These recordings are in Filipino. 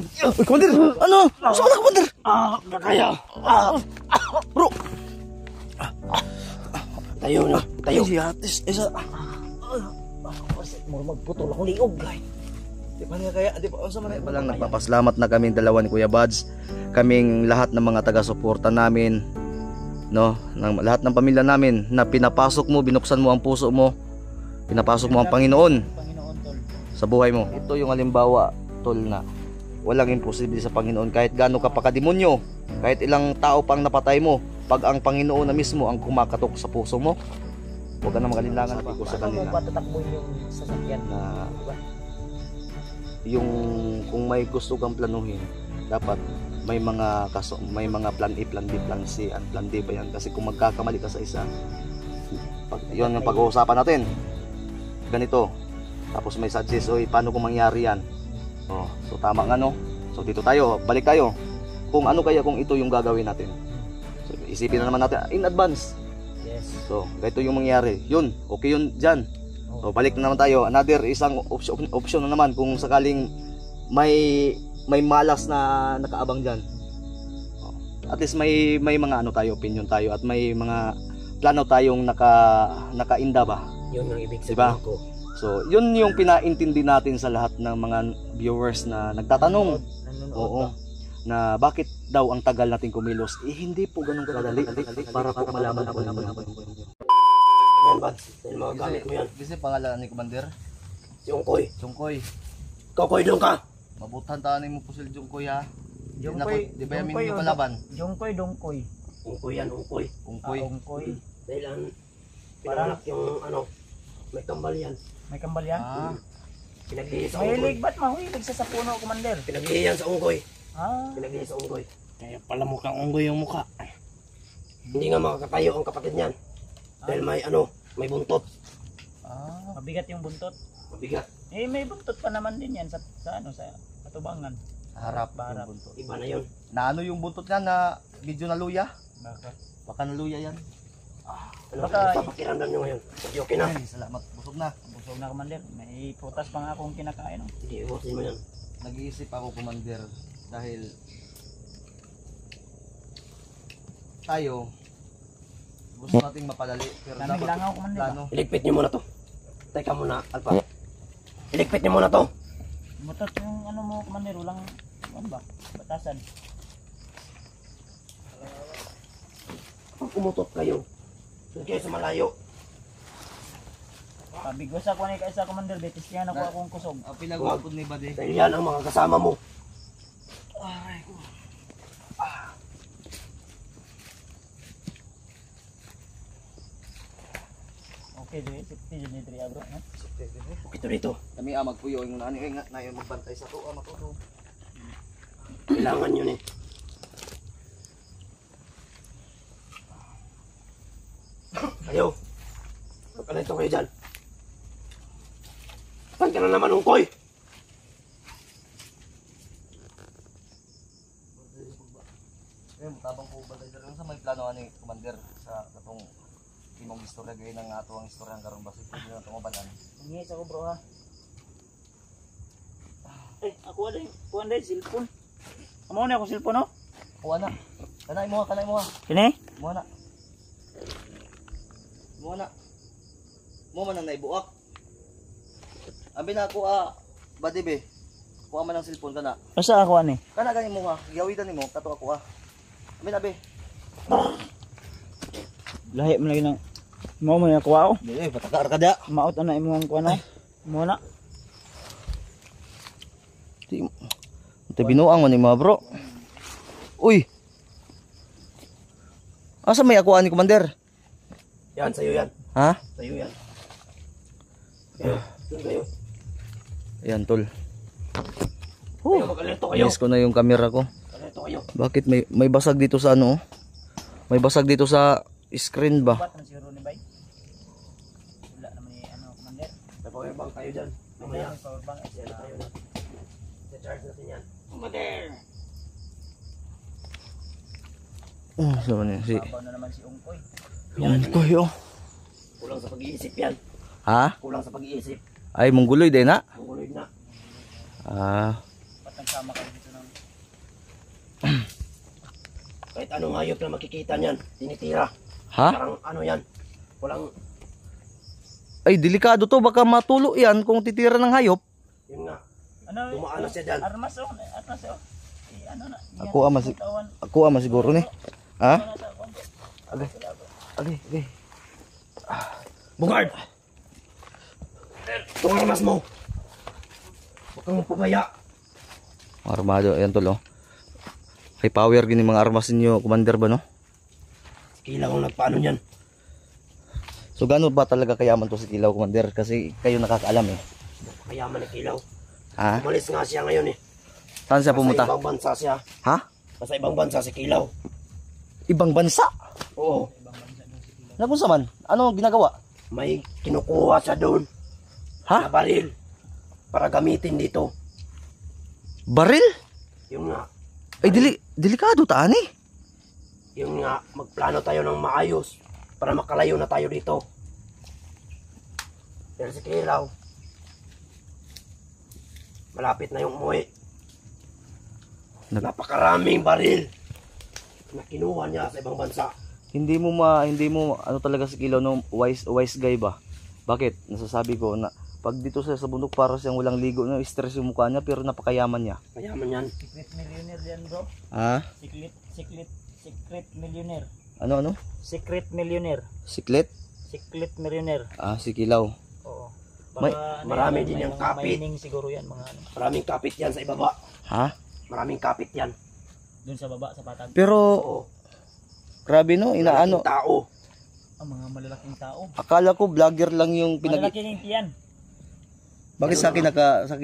Uy, Commander! Ano? Saan ka, Commander? Nakaya. Bro! Tayo na. Tayo. Ay, si Atis. Isa. Mo magputol akong liog. Di pa niya kaya, di pa, o sa manay pa lang, nagpapasalamat na kaming dalawa ni Kuya Buds, kaming lahat ng mga taga-suporta namin, no, ng lahat ng pamilya namin, na pinapasok mo, binuksan mo ang puso mo, pinapasok mo ang Panginoon sa buhay mo. Ito yung halimbawa, tol, na walang imposible sa Panginoon. Kahit gaano ka pakademonyo, kahit ilang tao pang napatay mo, pag ang Panginoon na mismo ang kumakatok sa puso mo, huwag ka na magalinlangan pa. Sa kanila Paano ba tatakbo yung sasakyan na yung kung may gusto kang planuhin, dapat may mga may mga plan A, plan B, plan C, and plan D pa yan. Kasi kung magkakamali ka sa isa, yun yung pag-uusapan natin. Ganito. Tapos may suggest, oy, paano kung mangyari yan? Oh, so tama nga, no? So dito tayo, balik tayo. Kung ano kaya kung ito yung gagawin natin. So isipin na naman natin in advance. Yes. So, ganito yung mangyari. Yun, okay yun dyan. So, balik na naman tayo. Another isang option na naman kung sakaling may malas na nakaabang dyan. At least may mga ano tayo, opinion tayo, at may mga plano tayong nakainda ba? Yun ang ibig sabihin diba? ko. So, yun yung pinaintindi natin sa lahat ng mga viewers na nagtatanong. Oo. Na bakit daw ang tagal natin kumilos? Eh, hindi po ganun kadali para po malaman po naman. Yan, Buds. Yan, mga gamit mo yan. Kasi pangalan ni Commander? Si Ungkoy. Jungkoy. Kokoy doon ka. Mabutan tanin mo po si Jungkoy, ha? Jungkoy. Di ba yung kalaban? Jungkoy, Dongkoy. Ungkoy yan, Ungkoy. Ungkoy. Ungkoy. Dahil ang pinanganak yung ano, may kambal yan. May kambal yan? Pinaglihi sa Mahilig, Ungkoy. ba't mahilig sa puno, Commander? Pinaglihi yan sa Ungkoy. Pinaglihi sa Ungkoy. Kaya pala mukhang unggoy yung mukha. Hindi nga makakatayo ang kapatid niyan. Dahil may buntot. Mabigat yung buntot. Mabigat. Eh, may buntot pa naman din yan sa katubangan. Harap Harap. yung buntot. Iba na yun. Na ano yung buntot niya na medyo naluya? Bakit? Baka naluya yan. Baka pakiramdam nyo ngayon. Okay na. Ay, salamat. Busog na. Busog na, Commander. May putas pa nga akong kinakain. Oh. Hindi, iwasin mo yan. Nag-iisip ako, Commander, dahil tayo gusto nating mapadali, pero Lamig dapat lang ako, Commander. plano. Iligpit nyo muna to. Teka muna, Alpha. Iligpit nyo muna to. Mutot yung ano mo, Commander. Walang, ano ba? Batasan. Kapag umutot kayo, doon kayo sa malayo. Pabigwas ako ni kaisa, Commander. Betis kaya nakuha akong kusog. Ang pinag-uupod ni Bade. Dahil yan ang mga kasama mo. Okay, safety dyan ni Dria, bro. Ito dito. Kami magpuyo yung nani na yung magbantay sa to, matulog. Kailangan yun eh. Ayaw. Magkalito kayo dyan. Saan ka na naman, Ungkoy? Ngayon, tabang po ba tayo sa may plano ni Commander sa katong imong istorya gay ng ato ang istorya ng karong basig pwede na itong mabalan. Ngis ako, bro, ha. Eh, ako wala yung kuhan dahil, cellphone. Amo na ako cellphone, no? Kuha na. Kanay mo ha. Kini? Mo na. Mo man ang naibuak. Abi na ako Bade be. Kuha man ang cellphone kana. Basta ako, ani? Kana gani mo ha. Giyawitan nimo kato ako Abi na be. Lahi mo lagi ng... Mo na kuha, oh. Dili patakar ka da. Maot na imong kuha, no? Mo na. Ito binuang man ni mga bro. Uy. Asa may ako ani Commander? Yan, sa'yo yan. Ha? Sa'yo yan. Doon kayo. Ayan tol. Kayo, magkalito kayo. Miss ko na yung camera ko. Magkalito kayo. Bakit may basag dito sa ano? May basag dito sa screen ba? Ba't man siguro ni Bay? Wala naman ni, Commander. May power bank kayo dyan. Mamaya. May power bank. Yan tayo na. I-charge natin yan. Commander! Sama niya si... Babaw na naman si Ungkoy. Yan ko yo. Kulang sa pag-iisip yan. Ha? Kulang sa pag-iisip. Ay mongguloy din na. Mongoloid na. Ah, Ba't nagsama kayo dito Kahit anong hayop na makikita niyan, tinitira. Ha? Parang ano yan, walang, Ay, delikado to. Baka matulo yan kung titira ng hayop. yun nga, Ano? dumaan na siya dyan. Armas oh. Armas oh. Ano na? Ako ama siguro ni. Ha? Agay. Agay. Bugard! Itong armas mo. Huwag kang pabaya. Armado, ayan tol oh. High power gini mga armas ninyo, commander ba no? Kailangan kong nagpaano niyan. So gaano ba talaga kayaman to si Kilaw, commander? Kasi kayo nakakaalam eh. Kayaman ni Kilaw. Ha? Umalis nga siya ngayon eh. Saan siya Sa pumunta? ibang bansa siya. Ha? Sa ibang bansa si Kilaw. Ibang bansa? Oo. Nakunsa man? Ano ginagawa? May kinukuha siya doon. Ha? Na baril. Para gamitin dito. Baril? Yung nga. Ay delikado taan eh. Yung nga. Magplano tayo ng maayos. Para makalayo na tayo dito. Pero si Kilaw. Malapit na yung umuwi. Napakaraming baril. Na kinuha niya sa ibang bansa. Hindi mo ano talaga si Kilaw no, wise guy ba? Bakit? Nasasabi ko na pag dito sa bundok para siyang walang ligo, no, stress yung mukha niya pero napakayaman niya. Kayaman yan. Secret millionaire yan bro. Ha? Secret millionaire. Ano? Secret millionaire. Siklet? Secret millionaire. Ah, si Kilaw. Oo. May- marami din may yung mga kapit. mining siguro yan mga ano. Maraming kapit yan sa ibaba. Ha? Maraming kapit yan. Doon sa baba sa patag. Pero Oo. grabe no, inaano. Malaking tao. Ang mga malalaking tao. Akala ko vlogger lang yung Malalaki rin yan. Bakit sa akin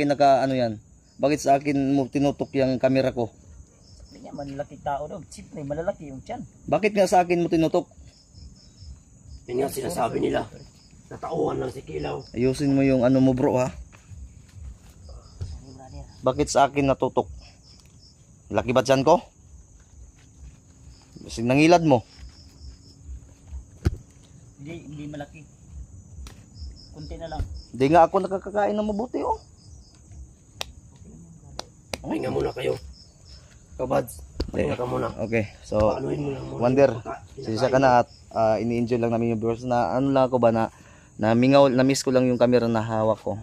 naka ano yan? Bakit sa akin mo tinutok yung camera ko? Hindi nga malalaki tao daw. Siyempre malalaki yung tiyan. Bakit nga sa akin mo tinutok? Yan nga sinasabi nila. Natauhan lang si Kilaw. Ayusin mo yung ano mo bro ha. Bakit sa akin natutok? Laki ba dyan ko? Kasi nangilad mo. Hindi malaki. Kunti na lang. Hindi nga ako nakakakain ng mabuti oh. Pahinga muna kayo. Kabads, pahinga ka muna. Okay, so Paanuhin mo lang muna. Wonder, Kinakain. sisa ka na at ini-enjoy lang namin yung viewers na ano lang ako ba na mingaw, na-miss ko lang yung camera na hawak ko.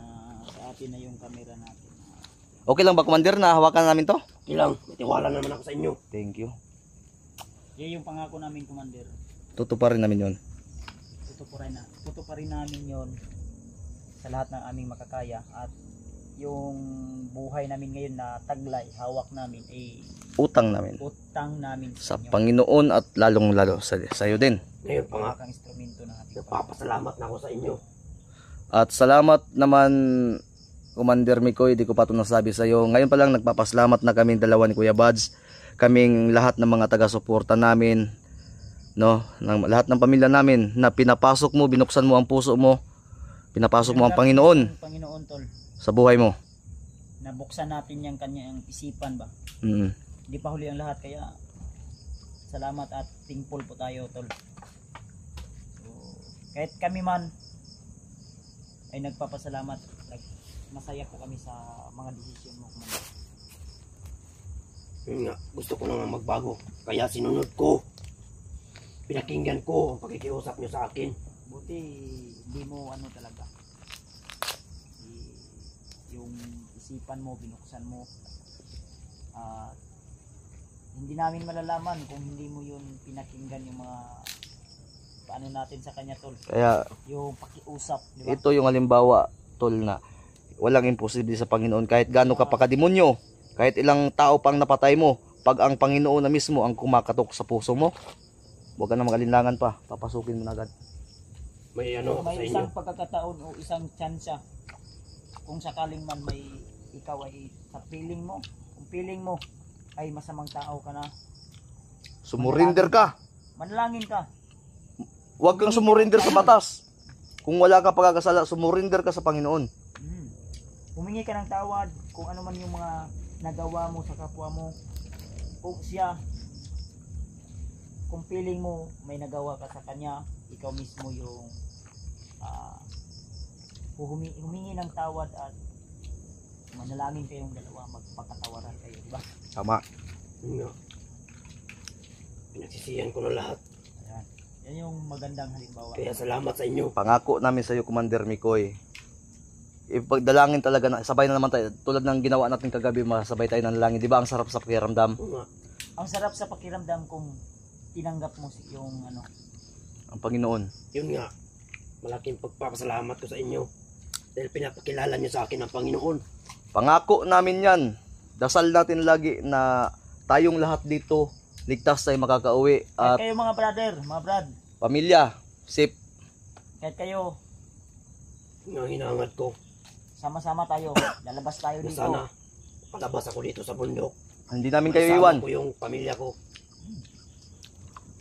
Sa atin na yung camera natin. Okay lang ba commander na hawakan namin to? Okay lang, matiwala naman ako sa inyo. Thank you. Yan yung pangako namin, Commander. Tutuparin namin yun. Tutuparin namin yon sa lahat ng aming makakaya at yung buhay namin ngayon na taglay, hawak namin ay Utang namin utang namin sa inyo. Panginoon at lalong lalo sa iyo din. Ngayon pa nga, Hawak ang instrumento ng ating nagpapasalamat na ako sa inyo. At salamat naman Commander Mikoy, di ko pa ito nasabi sa iyo. Ngayon pa lang nagpapasalamat na kaming dalawa ni Kuya Buds, kaming lahat ng mga taga-suporta namin, no, ng lahat ng pamilya namin na pinapasok mo, binuksan mo ang puso mo, pinapasok mo ang Panginoon Panginoon tol. sa buhay mo. Nabuksan natin yung kanyang isipan ba. Mm. Hindi pa huli ang lahat kaya salamat at thankful po tayo tol. So, kahit kami man ay nagpapasalamat, masaya po kami sa mga desisyon mo, Commander. Yun nga, gusto ko naman magbago. Kaya sinunod ko. Pinakinggan ko ang pakikiusap nyo sa akin. Buti hindi mo ano talaga. Yung isipan mo, binuksan mo. Hindi namin malalaman kung hindi mo yun pinakinggan yung mga paano natin sa kanya tol. Kaya Yung pakiusap, di ba? ito yung halimbawa tol na walang imposible sa Panginoon kahit gaano ka pa kademonyo, kahit ilang tao pang napatay mo, pag ang Panginoon na mismo ang kumakatok sa puso mo, huwag ka na mag-alinlangan pa, papasukin mo na agad. May ano May sa inyo. isang pagkakataon o isang tsansya kung sakaling man may ikaw ay sa feeling mo, kung feeling mo ay masamang tao ka na, Sumurinder ka. manalangin ka. Huwag kang sumurinder sa batas. Kung wala ka pagkakasala, sumurinder ka sa Panginoon. Humingi ka ng tawad kung ano man yung mga nagawa mo sa kapwa mo. Kung siya, kung feeling mo may nagawa ka sa kanya, ikaw mismo yung humingi ng tawad at manalangin kayong dalawa, magpakatawaran kayo, diba? Tama. Yun nga. Pinagsisihan ko na lahat. Ayan. Yan yung magandang halimbawa. Kaya salamat sa inyo. Pangako namin sa iyo, Commander Mikoy. Ipagdalangin talaga na sabay na naman tayo tulad ng ginawa natin kagabi, masabay tayo ng langit. Di ba ang sarap sa pakiramdam? Oo nga. Ang sarap sa pakiramdam kung tinanggap mo yung ano. Ang Panginoon. Yun nga. Malaking pagpapasalamat ko sa inyo. Dahil pinapakilala niyo sa akin ang Panginoon. Pangako namin yan. Dasal natin lagi na tayong lahat dito ligtas tayo makakauwi Kahit at kayo mga brother, mga brad, pamilya, safe. kahit kayo, Nga hinangad ko. sama-sama tayo, lalabas tayo Na dito. sana palabas ako dito sa bundok. Hindi namin kayo Kasama iwan. ko yung pamilya ko.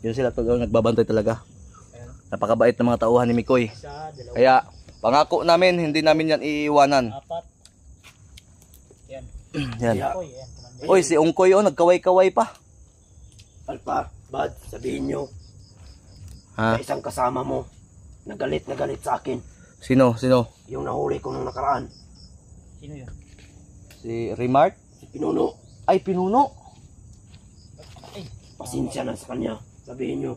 Yun sila talaga nagbabantay talaga. Ayan. Napakabait ng mga tauhan ni Mikoy. Isa, dalawa, Kaya pangako namin hindi namin yan iiwanan. apat. Yan. Yan. Kaya, Oy, yan. Commander. Oy, si Ungkoy oh, nagkaway-kaway pa. Alpa, Bad, sabihin nyo, Ha? na isang kasama mo, nagalit sa akin. Sino? Sino? Yung nahuli ko nung nakaraan. Sino yun? Si Remark? Si Pinuno, Ay, Pinuno. Ay, pasensya na sa kanya. Sabihin nyo,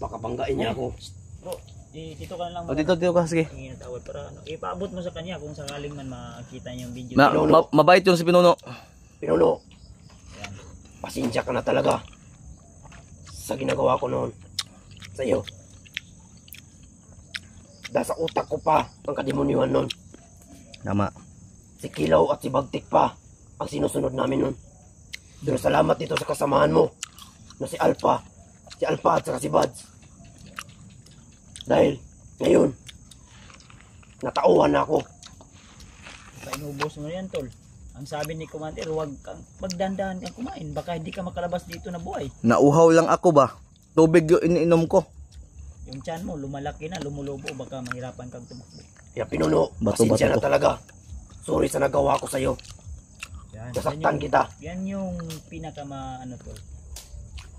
baka banggain niya ako. bro, dito ka na lang. O dito ka, sige. Tingin na tawad para ano, ipaabot mo sa kanya kung sakaling man makita niya yung video. Mabait yung si Pinuno. Pinuno, Yan. pasensya ka na talaga sa ginagawa ko noon sa iyo. Dahil sa utak ko pa ang kademonyuhan noon. Tama. Si Kilaw at si Bagtik pa ang sinusunod namin noon. Pero salamat dito sa kasamahan mo na si Alpha at saka si Buds. Dahil ngayon natauhan na ako. Baka inubos mo na yan, tol. Ang sabi ni Commander, huwag kang magdandahan kang kumain. Baka hindi ka makalabas dito na buhay. Nauhaw lang ako ba? Tubig yung iniinom ko. Yung tiyan mo, lumalaki na, lumulubo. Baka mahirapan kang tumakbo. Kaya Pinuno, Bato, pasensya bato na to. talaga. Sorry sa nagawa ko sa iyo. Yan, Nasaktan kita. Yan yung ano tol,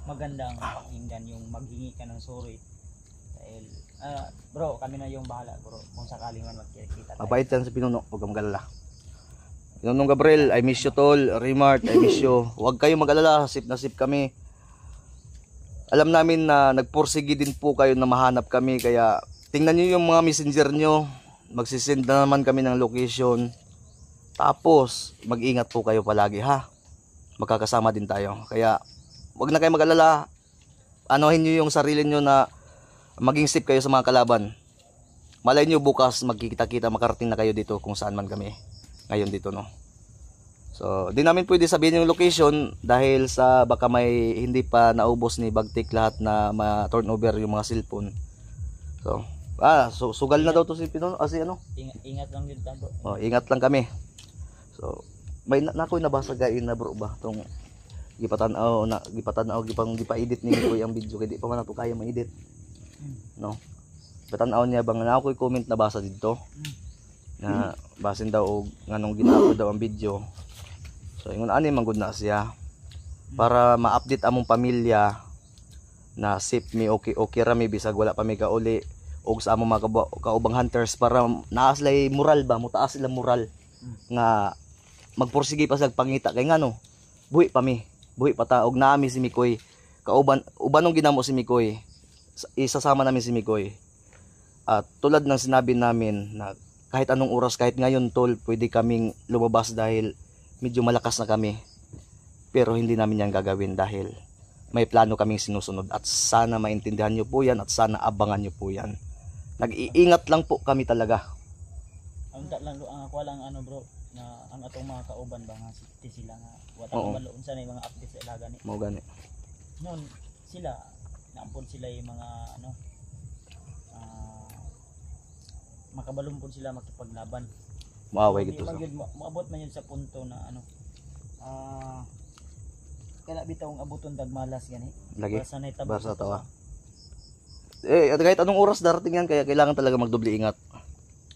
magandang pakinggan, yung maghingi ka ng sorry. Dahil, bro, kami na yung bahala, bro. Kung sakaling man magkikita tayo. Mabait yan si Pinuno. Huwag kang magalala. Pinunong Gabriel, I miss you tol. Remart, I miss you. Huwag kayong mag-alala. Sip na sip kami. Alam namin na nagpursigi din po kayo na mahanap kami. Kaya tingnan nyo yung mga messenger nyo. Magsisend na naman kami ng location. Tapos, mag-ingat po kayo palagi ha. Magkakasama din tayo. Kaya, huwag na kayo mag-alala. Anuhin nyo yung sarili nyo na maging safe kayo sa mga kalaban. Malay nyo bukas magkikita-kita, makarating na kayo dito kung saan man kami. Ngayon dito no. So, di namin pwede sabihin yung location dahil sa baka may hindi pa naubos ni Bagtik lahat na ma-turnover yung mga cellphone. So, sugal na daw to si Pinuno, si ano. Ingat lang yun, bro. Oh, ingat lang kami. So, may nakoy nabasa gayon na bro ba tong gipatan-aw gipang gipa-edit ni Mikoy ang video kay di pa man nato kaya ma-edit. No. Gipatan-aw niya bang nakoy comment na basa dito. Na basin daw og nganong gina-upload daw ang video. So ingon ani man gud na siya para ma-update among pamilya na safe mi okay ra mi bisag wala pa mi kauli og sa among mga kaubang hunters para naas lay moral ba mutaas sila moral nga magpursige pa sa pangita kay ngano buhi pa ta og naami si Mikoy ubanong ginamo si Mikoy isasama namin si Mikoy at tulad ng sinabi namin na kahit anong oras kahit ngayon tol pwede kaming lumabas dahil medyo malakas na kami pero hindi namin yan gagawin dahil may plano kaming sinusunod at sana maintindihan nyo po yan at sana abangan nyo po yan. Nag-iingat lang po kami talaga. Ang ako lang ano bro na ang atong mga kauban ba nga sila nga wala Oo. man unsa na yung mga update sa ilaga ni. Mao gani. Noon sila naampon sila yung mga ano makabalong po sila makipaglaban. Maaway gito Di sa. maabot man yun sa punto na ano kaya bitawng abuton dagmalas gani. Lagi. Para sanay tabo Basta tawa. At kahit anong oras darating yan kaya kailangan talaga magdoble ingat.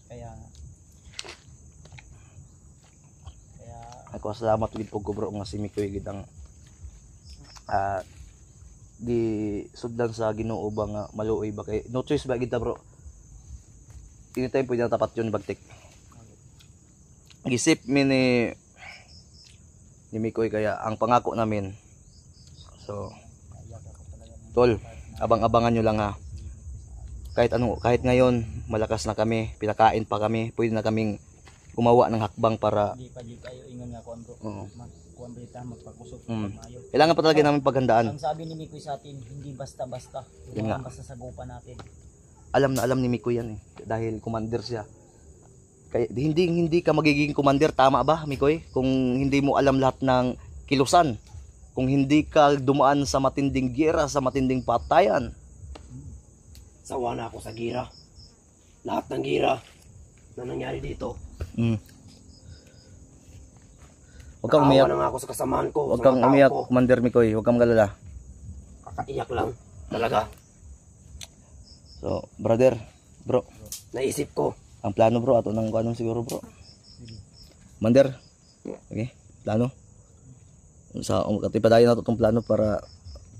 Kaya Ako salamat gid og bro nga si Mikoy gid ang di sudlan sa Ginoo ba nga maluoy ba kay no choice ba gid ta bro. Anytime pwede na tapat yun ni Bagtik. Gisip mi ni Mikoy kaya ang pangako namin. So Tol, abang-abangan nyo lang ha. Kahit ngayon, malakas na kami, pinakain pa kami, pwede na kaming gumawa ng hakbang para Di pa di kayo ingon nga kuan bro. Oo. Kuan bita magpakusog Mm. maayo. kailangan pa talaga namin paghandaan. Ang sabi ni Mikoy sa atin, hindi basta-basta. Yun nga. Basta sagupan natin. Alam na alam ni Miko yan eh, dahil commander siya. Kaya hindi ka magiging commander, tama ba Mikoy? Kung hindi mo alam lahat ng kilusan, kung hindi ka dumaan sa matinding giyera, sa matinding patayan. Sawa na ako sa gira. Lahat ng gira na nangyari dito. Huwag kang Naawa umiyak, na nga ako sa kasamahan ko. huwag sa kang mga tao umiyak, ko. Commander Mikoy, huwag kang magalala. Kakaiyak lang. Talaga. So, brother, bro, Naisip ko. ang plano bro, ato nang anong siguro bro. Commander, okay, plano. Sa katipadayon na to itong plano para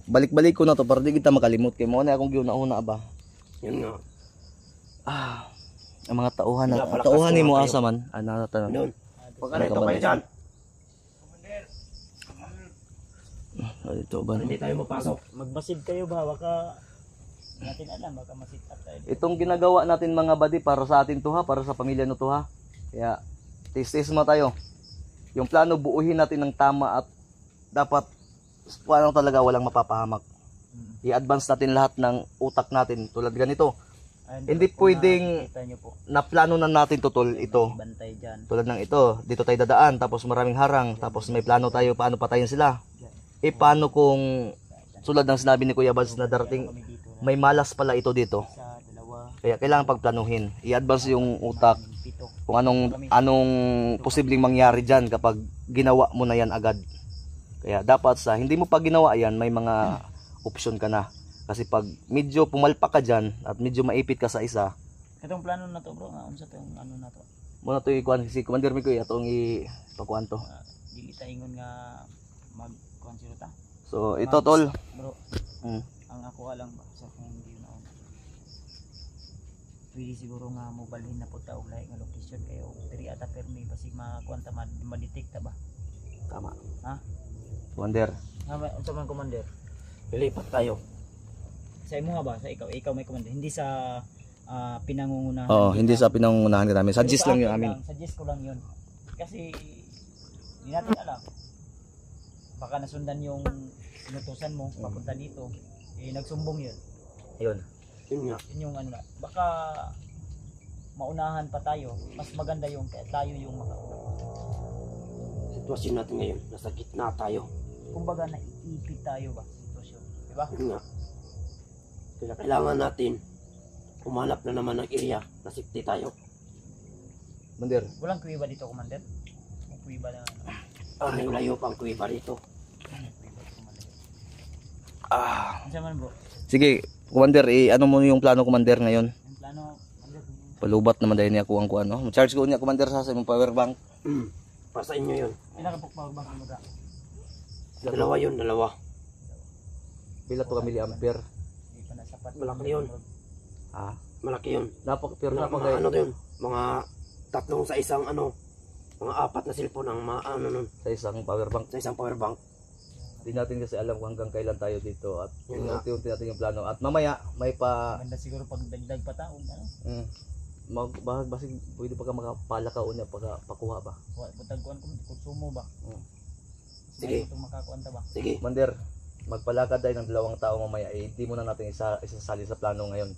balik-balik ko na to para di kita makalimot kay mo na akong giuna-una ba. Yun nga. Ang mga tauhan na Pinapalakas tauhan ko ni mo nga asa man ana ta. Noon. Huwag ka na ito kayo dyan. Ito ba? Hindi tayo mapasok. Magbasid kayo ba? Baka natin alam, baka masit up tayo. Itong ginagawa natin mga buddy para sa atin to ha, para sa pamilya no to ha. Kaya tis mo tayo. Yung plano buuhin natin ng tama at dapat paano talaga walang mapapahamak. I-advance natin lahat ng utak natin tulad ganito. Hindi pwedeng na plano na natin totol ito. Bantay dyan. Tulad ng ito, dito tayo dadaan tapos maraming harang tapos may plano tayo paano patayin sila. Paano kung tulad ng sinabi ni Kuya Bads na darating may malas pala ito dito. Sa dalawa, Kaya kailangan pagplanuhin. I-advance yung utak pito. kung anong posibleng mangyari diyan kapag ginawa mo na yan agad. Kaya dapat sa hindi mo pa ginawa yan, may mga option ka na. Kasi pag medyo pumalpak ka dyan at medyo maipit ka sa isa, Itong plano na to bro, unsa tong ano na to? muna to ikuan si Commander Mikoy atong ipakuan to. Dili ta ingon nga mag-kuan sila ta. So ito tol. Bro, Mm. ang ako alang ba sa kung hindi na ako. Pwede siguro nga mobalhin na po ta og lahi nga location kayo diri ata permi basig makuan ta ma-detect ta ba? Tama. Ha? Commander. Unsa man commander? Lilipat tayo. Sa imo nga ba? Sa ikaw may commander, hindi sa pinangungunahan. Oo, hindi sa pinangungunahan ka namin. Suggest lang yun amin. Suggest ko lang yun. Kasi hindi natin alam. Baka nasundan yung inutusan mo papunta dito. Nagsumbong yun. Ayun. Yun nga. Yun yung ano na. Baka maunahan pa tayo. Mas maganda yung kaya tayo yung makauna. Sitwasyon natin ngayon. Nasa gitna tayo. Kumbaga naiipit tayo ba sa sitwasyon. Diba? Yun nga. Kaya kailangan natin umanap na naman ng area na safety tayo. Commander. Walang kuwiba dito, commander. May kuwiba na ano. Layo pa ang kuwiba rito. Ano man bro? Sige, Commander, ano mo yung plano Commander ngayon? Yung plano, commander. Palubat naman dahil niya kuha ko ano. Charge ko niya Commander sa imong power bank. Para sa inyo yun. Pinakapok pa ba mo da? Dalawa yun, dalawa. Pila to ka milliampere? Hindi pa nasapat. Malaki yun. Ah, Malaki yun. pero Mga, napagay. ano yun? Mga tatlong sa isang ano. Mga apat na cellphone ang ano nun. Sa isang power bank. Sa isang power bank. Hindi natin kasi alam kung hanggang kailan tayo dito at Yun nga. unti-unti natin yung plano. At mamaya may pa Maganda siguro pag dagdag pa taong ano. basig pwede pa ka makapala ka unya pagka pakuha ba. Butag kuan kung konsumo ba. Sige. Itong makakuan ta ba. Sige. Commander, magpalakad tayo ng 2 tao mamaya. Hindi muna natin isasali sa plano ngayon.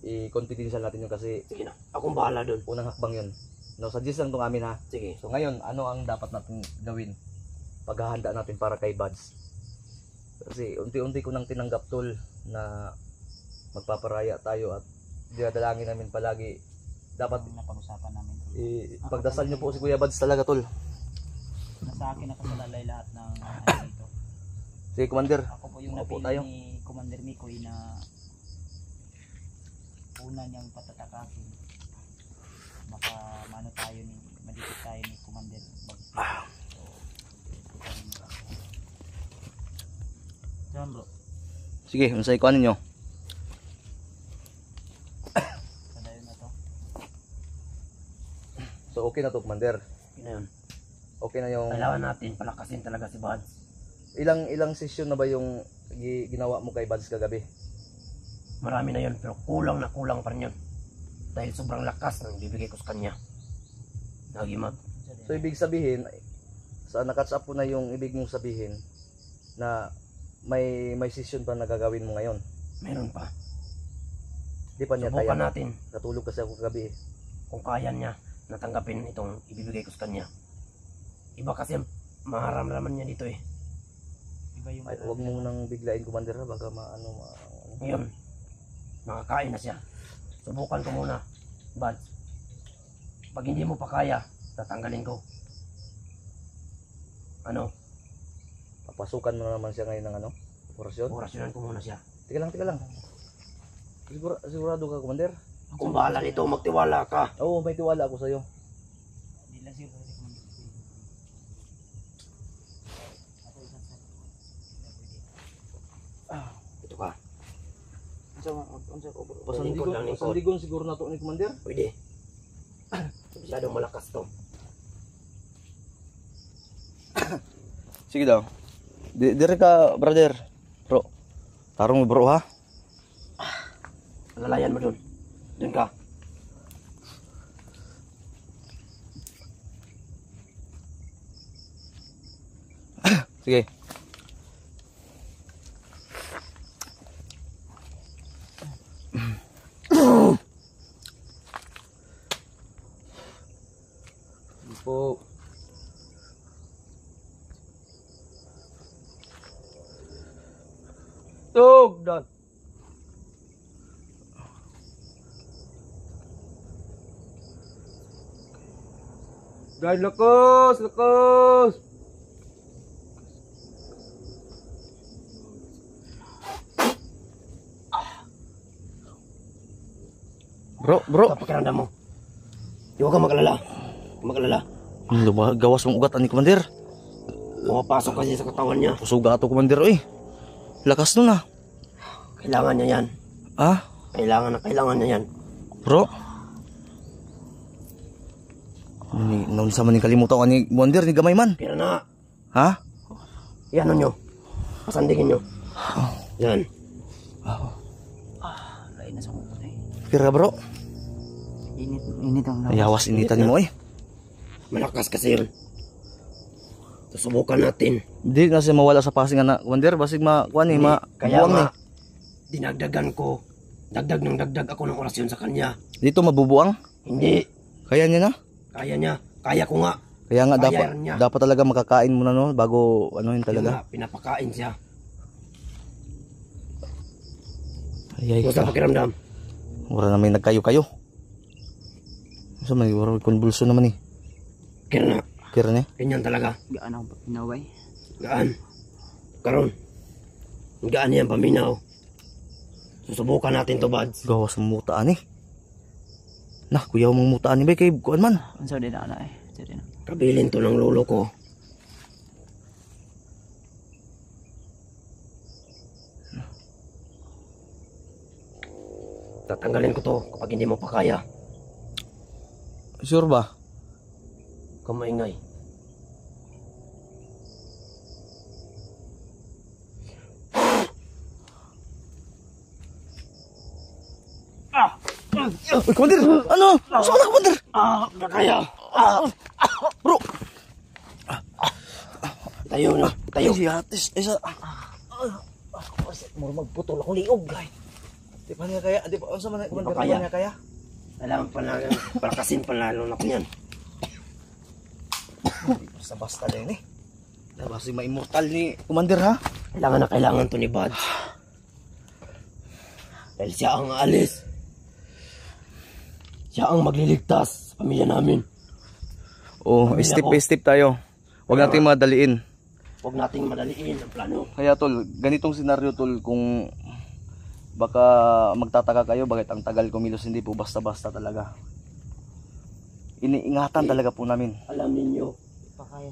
I-confidential natin yun kasi Sige na. Akong bahala dun. unang hakbang yun. No, suggest lang tong amin ha. Sige. So ngayon, ano ang dapat natin gawin? Paghahanda natin para kay Bads. Kasi unti-unti ko nang tinanggap tol na magpaparaya tayo at dinadalangin namin palagi. Dapat Ang napag-usapan namin. pagdasal niyo po si Kuya Bads talaga tol. Nasa akin nakasalalay lahat ng ano dito. Sige Commander. Ako po yung Opo, napili tayo. ni Commander Mikoy na una niyang patatakasin. Baka mano tayo ni madikit tayo ni Commander Bags. Diyan bro. Sige, unsay kuan ninyo? Padayon na to. So okay na to Commander. Yun na yun. Okay na yung Kailangan natin palakasin talaga si Buds. ilang session na ba yung ginawa mo kay Bads kagabi? Marami na yun, pero kulang na kulang pa rin yun. Dahil sobrang lakas ng bibigay ko sa kanya. Nagimag. So ibig sabihin, sa nakatch up po na yung ibig mong sabihin na may session pa na gagawin mo ngayon. Meron pa. Di pa niya Subukan kaya. natin Natulog kasi ako kagabi eh. kung kaya niya natanggapin itong ibibigay ko sa kanya. Iba kasi maharamdaman niya dito eh. Iba yung Ay, huwag mo nang biglain, Commander, ha? Baka maano. Ngayon, makakain na siya. Subukan ko muna. But, pag hindi mo pa kaya, tatanggalin ko. Ano? Papasukan mo na naman siya ngayon ng ano? Operasyon? Orasyonan ko muna siya. Tika lang. Sigurado ka, Commander? Kung bahala nito, magtiwala ka. Oo, may tiwala ako sa'yo. Hindi lang siguro pwede kung ako isang sa Ito ka. Pasandigon siguro na to ni Commander. Pwede. Masyadong malakas to. Sige daw. Dire ka, brother. Bro. Tarong mo, bro, ha? Alalayan mo dun. Dun ka. Sige. Po. Tugdan. Dahil lakas. Bro. Sa pakiramdam mo. Huwag kang mag-alala. Gawas mong ugat ani Commander. Pumapasok kasi sa katawan niya. Pusuga ato Commander, oy. Lakas nun ah. Kailangan niya yan. Ah? Kailangan niya yan. Bro. Naun sa maning kalimutan ka ni Commander ni gamay man. Kira na. Ha? Yan nyo. Pasandigin nyo. Yan. lain na sa mukha eh. Kira bro. Init ang Ayawas initan ni mo eh. Malakas kasi yun. Susubukan natin. Hindi na siya mawala sa passing na Commander. Basig makuha ni, Kaya mabuang ni. dinagdagan ko. Dagdag ako ng orasyon sa kanya. Dito mabubuang? Hindi. Kaya niya na? Kaya niya. Kaya ko nga. Kaya nga Kaya niya. dapat talaga makakain muna no bago ano yun Kaya talaga. nga, pinapakain siya. Ayay Kung sa ka. pakiramdam. Wala na may nagkayo-kayo. Sa may wala konbulso naman eh. Kaya na. Kira niya? Ganyan talaga. gaan ang pinaway. Gaan. Karon. Gaan yan paminaw. Susubukan natin to, Bads. Gawas ng mutaan eh. Nah, kuyaw mong mutaan ni ba kay kuan man. Unsa din ana eh. Sige na. Kabilin to ng lolo ko. Tatanggalin ko to kapag hindi mo pa kaya. Sure ba? Kamaingay. Uy, Commander! Ano? Saan na, Commander? Nakaya. Bro! Tayo na. Tayo. Ay, si Atis. Ay, sa... Muro magputol akong liog. Di pa niya kaya? Di pa sa man Commander? Di pa niya kaya? Kailangan pa na, palakasin pa lalo na ko yan. Basta-basta din eh. Basta ma-immortal ni Commander ha? Kailangan na kailangan to ni Bads. Dahil siya ang aalis. Siya ang magliligtas sa pamilya namin. Oh, Pamilya step ko. by step tayo. Huwag nating madaliin. Huwag nating madaliin ang plano. Kaya tol, ganitong senaryo tol, kung baka magtataka kayo bakit ang tagal kumilos, hindi po basta-basta talaga. Iniingatan talaga po namin. Alam ninyo.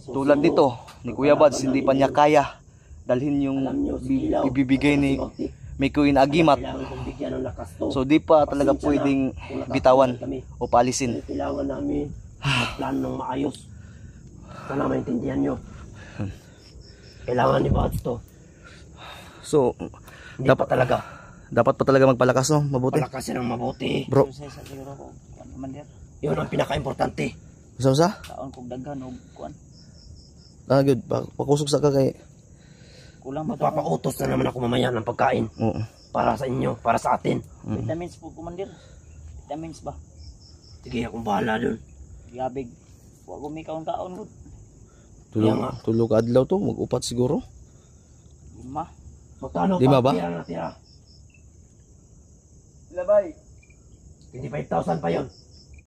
Tulad nito ni Kuya Bads, hindi pa niya kaya dalhin yung Alam nyo, si Ilaw. ibibigay ni Si Bakti. Mikuin Agimat. Kailangan kong bigyan ng lakas to. So di pa talaga Pasensya pwedeng na kung natatakot bitawan kami. o paalisin. Dahil kailangan namin magplano ng maayos. Sana maintindihan nyo. Kailangan ni Bads to. So, Hindi Dapat- pa talaga. dapat pa talaga magpalakas, no? Mabuti. Palakasin ng mabuti. Bro, So, sa siguro ko, kuan commander. Yun ang pinaka-importante. usa-usa? Kaon kog daghan og kuan. Good. Pakusog sa ka kay... Kulang ba to? Magpapautos na naman ako mamaya ng pagkain. Oo. Para sa inyo, para sa atin. Vitamins po commander. Vitamins ba? Sige, akong bahala dun. Gabig. Wa ko mi kaon-kaon gud. Kaya nga. Tulog adlaw to, mag-upat siguro. Lima. Magkano Di ba ba? Tira na tira. Labay. 25,000 pa yun.